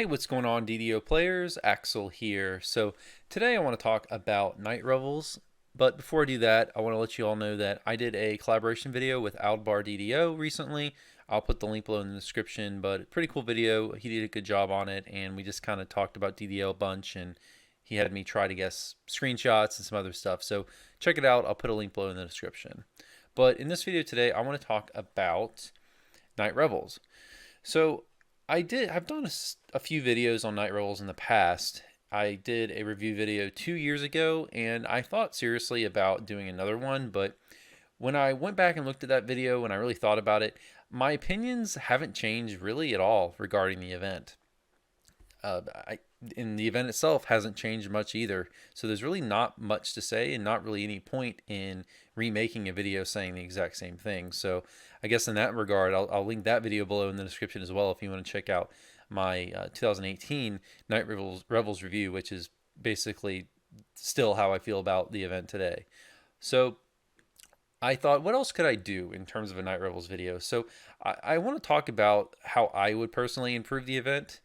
Hey, what's going on, DDO players? Axel here. So today I want to talk about Night Revels. But before I do that, I want to let you all know that I did a collaboration video with Aldbar DDO recently. I'll put the link below in the description, but pretty cool video. He did a good job on it, and we just kind of talked about DDO a bunch, and he had me try to guess screenshots and some other stuff. So check it out. I'll put a link below in the description. But in this video today, I want to talk about Night Revels. So I've done a few videos on Night Revels in the past. I did a review video 2 years ago, and I thought seriously about doing another one, but when I went back and looked at that video and I really thought about it, my opinions haven't changed really at all regarding the event. I in the event itself hasn't changed much either. So there's really not much to say and not really any point in remaking a video saying the exact same thing. So I guess in that regard, I'll link that video below in the description as well if you want to check out my 2018 Night Revels review, which is basically still how I feel about the event today. So I thought, what else could I do in terms of a Night Revels video? So I want to talk about how I would personally improve the event.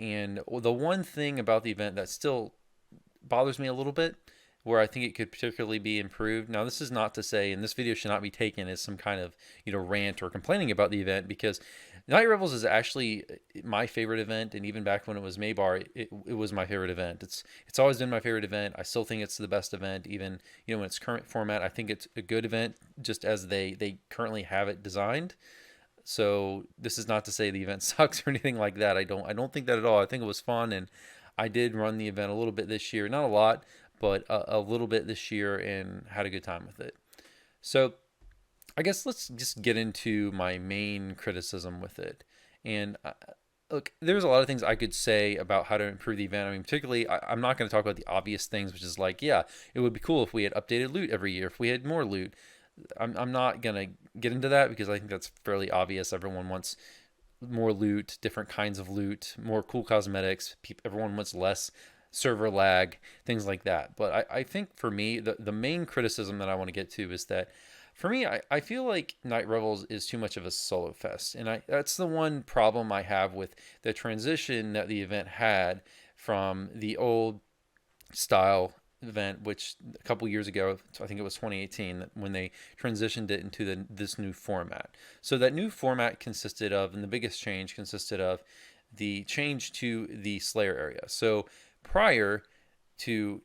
And the one thing about the event that still bothers me a little bit, where I think it could particularly be improved. Now, this is not to say, and this video should not be taken as some kind of rant or complaining about the event, because Night Revels is actually my favorite event, and even back when it was Maybar, it was my favorite event. It's always been my favorite event. I still think it's the best event, even in its current format. I think it's a good event, just as they currently have it designed. So this is not to say the event sucks or anything like that. I don't think that at all. I think it was fun, and I did run the event a little bit this year, not a lot, but a little bit this year, and had a good time with it. So I guess let's just get into my main criticism with it. And look, there's a lot of things I could say about how to improve the event. I mean, particularly, I'm not going to talk about the obvious things, which is like, yeah, it would be cool if we had updated loot every year, if we had more loot. I'm not going to get into that because I think that's fairly obvious. Everyone wants more loot, different kinds of loot, more cool cosmetics. Everyone wants less server lag, things like that. But I think for me, the main criticism that I want to get to is that for me, I feel like Night Revels is too much of a solo fest. And that's the one problem I have with the transition that the event had from the old style event, which a couple years ago, I think it was 2018, when they transitioned it into this new format. So that new format consisted of, and the biggest change consisted of, the change to the Slayer area. So prior to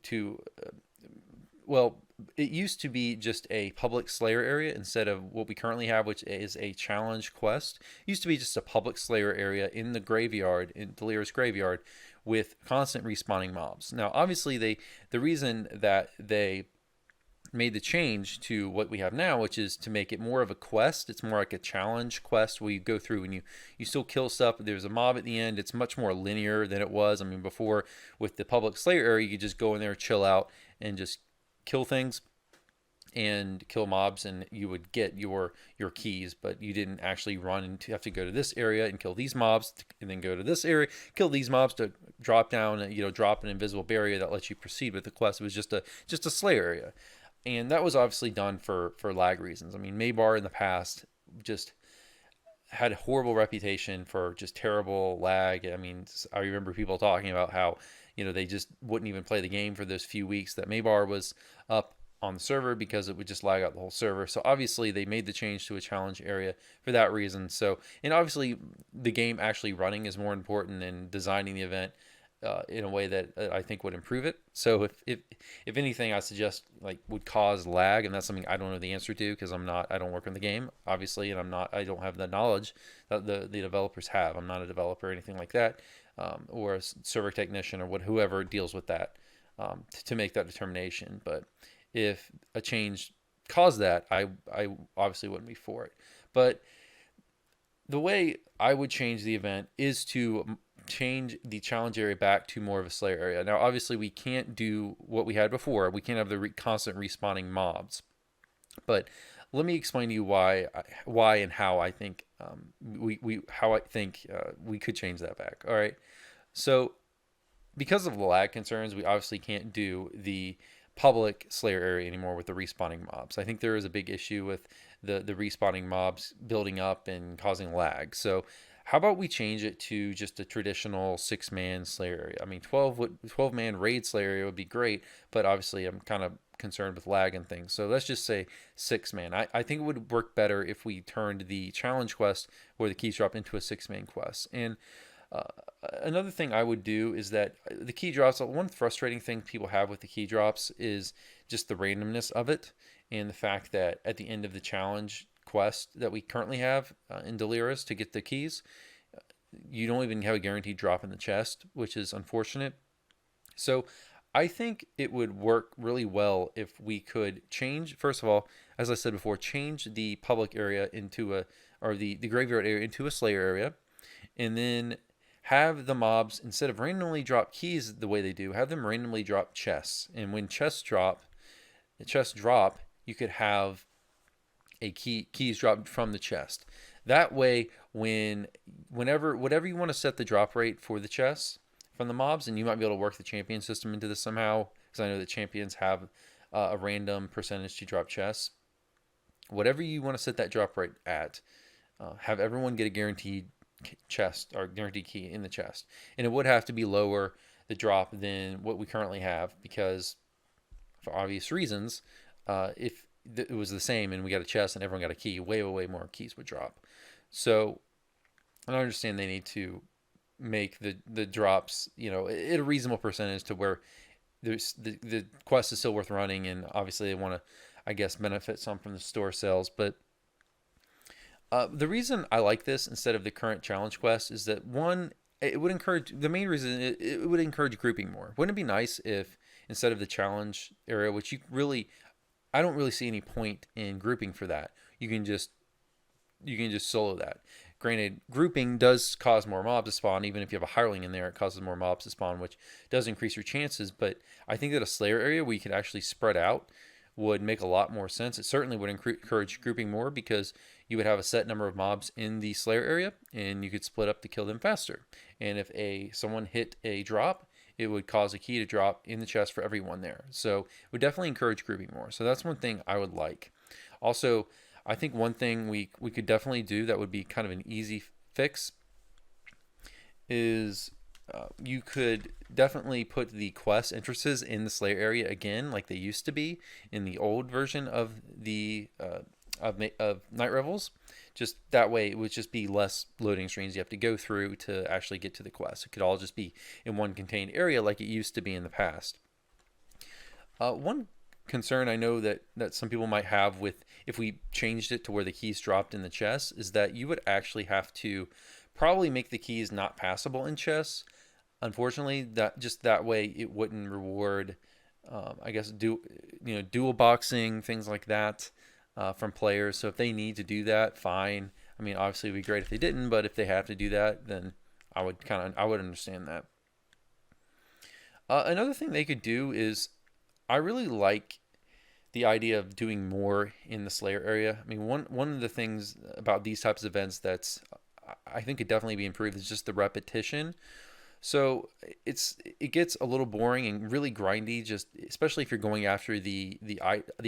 well, it used to be just a public Slayer area instead of what we currently have, which is a challenge quest. It used to be just a public Slayer area in the graveyard, in Delira's graveyard, with constant respawning mobs. Now, obviously, the reason that they made the change to what we have now, which is to make it more of a quest. It's more like a challenge quest where you go through and you still kill stuff. There's a mob at the end. It's much more linear than it was. I mean, before with the public Slayer area, you could just go in there, chill out, and just kill things and kill mobs, and you would get your keys, but you didn't actually run and have to go to this area and kill these mobs, and then go to this area, kill these mobs to drop down, drop an invisible barrier that lets you proceed with the quest. It was just a Slayer area, and that was obviously done for lag reasons. I mean, Maybar in the past just had a horrible reputation for just terrible lag. I mean, I remember people talking about how they just wouldn't even play the game for those few weeks that Maybar was up on the server because it would just lag out the whole server. So obviously they made the change to a challenge area for that reason. So, and obviously the game actually running is more important than designing the event in a way that I think would improve it. So if anything, I suggest would cause lag, and that's something I don't know the answer to because I don't work in the game obviously, and I don't have the knowledge that the developers have. I'm not a developer or anything like that, or a server technician or whoever deals with that to make that determination. But if a change caused that, I obviously wouldn't be for it. But the way I would change the event is to change the challenge area back to more of a Slayer area. Now, obviously, we can't do what we had before. We can't have the constant respawning mobs. But let me explain to you why and how I think we could change that back. All right. So because of the lag concerns, we obviously can't do the public Slayer area anymore with the respawning mobs. I think there is a big issue with the respawning mobs building up and causing lag. So How about we change it to just a traditional 6-man Slayer area? I mean, 12-man raid Slayer area would be great, but obviously I'm kind of concerned with lag and things. So let's just say 6-man. I think it would work better if we turned the challenge quest where the keys drop into a 6-man quest. And uh, another thing I would do is that the key drops, one frustrating thing people have with the key drops is just the randomness of it, and the fact that at the end of the challenge quest that we currently have in Delirious to get the keys, you don't even have a guaranteed drop in the chest, which is unfortunate. So I think it would work really well if we could change, first of all, as I said before, change the public area into or the graveyard area into a Slayer area, and then have the mobs, instead of randomly drop keys the way they do, have them randomly drop chests. And when the chests drop, you could have keys dropped from the chest. That way, whatever you want to set the drop rate for the chests from the mobs, and you might be able to work the champion system into this somehow, because I know that champions have a random percentage to drop chests. Whatever you want to set that drop rate at, have everyone get a guaranteed chest or guaranteed key in the chest, and it would have to be lower the drop than what we currently have, because for obvious reasons, if it was the same and we got a chest and everyone got a key, way more keys would drop. So I understand they need to make the drops, at a reasonable percentage to where the quest is still worth running, and obviously they want to, I guess, benefit some from the store sales. But the reason I like this instead of the current challenge quest is that, one, it would encourage, the main reason, it would encourage grouping more. Wouldn't it be nice if instead of the challenge area, which I don't really see any point in grouping for that. You can just solo that. Granted, grouping does cause more mobs to spawn. Even if you have a hireling in there, it causes more mobs to spawn, which does increase your chances. But I think that a Slayer area where you could actually spread out would make a lot more sense. It certainly would encourage grouping more, because you would have a set number of mobs in the Slayer area, and you could split up to kill them faster. And if someone hit a drop, it would cause a key to drop in the chest for everyone there. So it would definitely encourage grouping more. So that's one thing I would like. Also, I think one thing we could definitely do that would be kind of an easy fix is you could definitely put the quest entrances in the Slayer area again, like they used to be in the old version of the of Night Revels. Just that way, it would just be less loading screens you have to go through to actually get to the quest. It could all just be in one contained area like it used to be in the past. One concern I know that some people might have with if we changed it to where the keys dropped in the chest is that you would actually have to probably make the keys not passable in chests. Unfortunately, that way it wouldn't reward, I guess, dual boxing, things like that, from players. So if they need to do that, fine. I mean, obviously it'd be great if they didn't, but if they have to do that, then I would understand that. Another thing they could do is, I really like the idea of doing more in the Slayer area. I mean, one of the things about these types of events that's I think could definitely be improved is just the repetition. So it gets a little boring and really grindy, just especially if you're going after the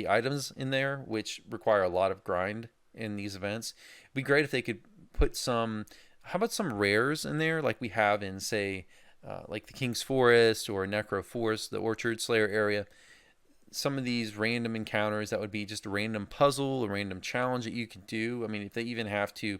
items in there, which require a lot of grind in these events. It'd be great if they could put how about some rares in there, like we have in, say, like the King's Forest or Necro Forest, the Orchard Slayer area. Some of these random encounters that would be just a random puzzle, a random challenge that you could do. I mean, if they even have to,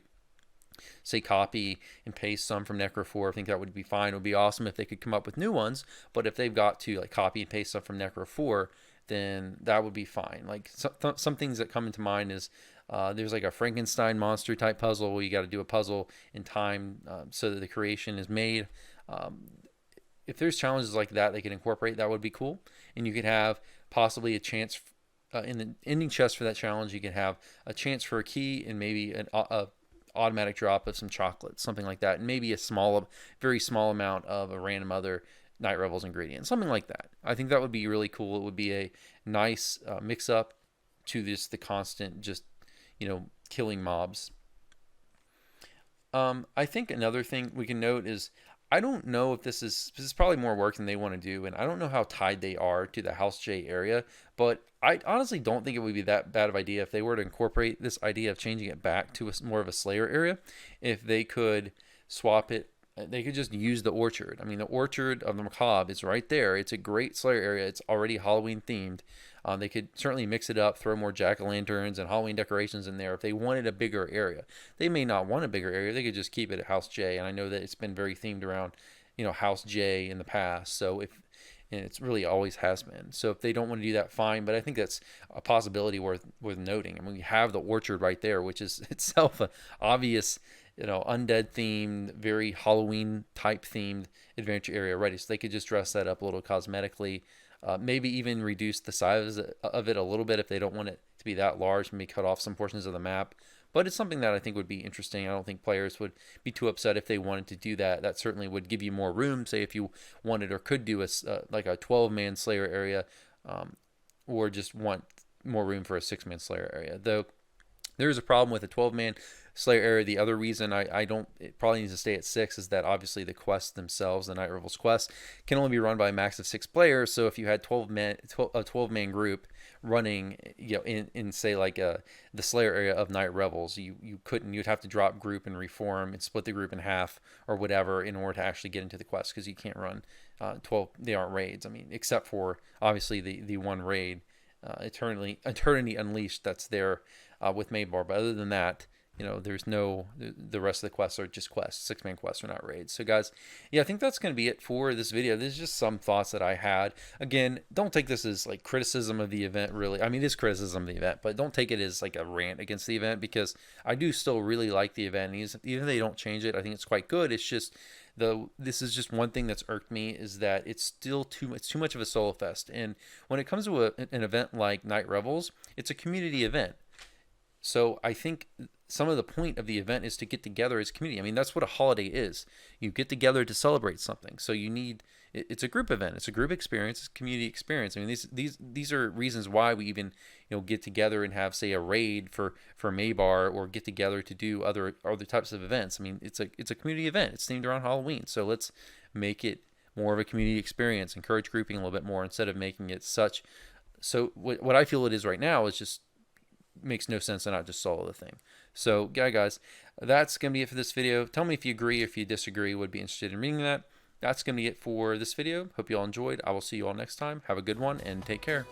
say, copy and paste some from Necro 4, I think that would be fine. It would be awesome if they could come up with new ones, but if they've got to like copy and paste stuff from Necro 4, then that would be fine. Like some things that come into mind is there's like a Frankenstein monster type puzzle where you got to do a puzzle in time so that the creation is made. If there's challenges like that they could incorporate, that would be cool. And you could have possibly a chance in the ending chest for that challenge. You could have a chance for a key and maybe a automatic drop of some chocolates, something like that, and maybe very small amount of a random other Night Revels ingredient, something like that. I think that would be really cool. It would be a nice mix up to the constant just killing mobs. I think another thing we can note is, I don't know if this is probably more work than they want to do, and I don't know how tied they are to the House J area, but I honestly don't think it would be that bad of an idea if they were to incorporate this idea of changing it back to more of a Slayer area. If they could swap it. They could just use the orchard. I mean, the orchard of the Macabre is right there. It's a great Slayer area. It's already Halloween themed. They could certainly mix it up, throw more jack-o'-lanterns and Halloween decorations in there if they wanted a bigger area. They may not want a bigger area. They could just keep it at House J. And I know that it's been very themed around, House J in the past. So and it's really always has been. So if they don't want to do that, fine. But I think that's a possibility worth noting. I mean, we have the orchard right there, which is itself a obvious, undead themed, very Halloween type themed adventure area already. So they could just dress that up a little cosmetically. Maybe even reduce the size of it a little bit if they don't want it to be that large. Maybe cut off some portions of the map. But it's something that I think would be interesting. I don't think players would be too upset if they wanted to do that. That certainly would give you more room. Say if you wanted or could do like a 12-man Slayer area, or just want more room for a 6-man Slayer area. Though there is a problem with a 12-man Slayer area. The other reason it probably needs to stay at 6 is that obviously the quests themselves, the Night Revels quests, can only be run by a max of 6 players. So if you had a 12-man group running, in say like the Slayer area of Night Revels, you'd have to drop group and reform and split the group in half or whatever in order to actually get into the quest, because you can't run 12. They aren't raids. I mean, except for obviously the one raid, Eternity Unleashed, that's there with Maybar. But other than that, there's the rest of the quests are just quests. 6-man quests are not raids. So guys, yeah, I think that's going to be it for this video. There's just some thoughts that I had. Again, don't take this as like criticism of the event, really. I mean, it is criticism of the event, but don't take it as like a rant against the event, because I do still really like the event. And even if they don't change it, I think it's quite good. It's just this is just one thing that's irked me, is that it's still too much of a solo fest. And when it comes to an event like Night Revels, it's a community event. So I think some of the point of the event is to get together as a community. I mean, that's what a holiday is. You get together to celebrate something. So it's a group event. It's a group experience. It's a community experience. I mean, these are reasons why we even get together and have, say, a raid for Maybar, or get together to do other types of events. I mean, it's a community event. It's themed around Halloween. So let's make it more of a community experience. Encourage grouping a little bit more instead of making it such. So what I feel it is right now is just makes no sense to not just solo the thing. So yeah, guys, that's gonna be it for this video. Tell me if you agree, if you disagree. Would be interested in reading that. That's gonna be it for this video. Hope you all enjoyed. I will see you all next time. Have a good one and take care.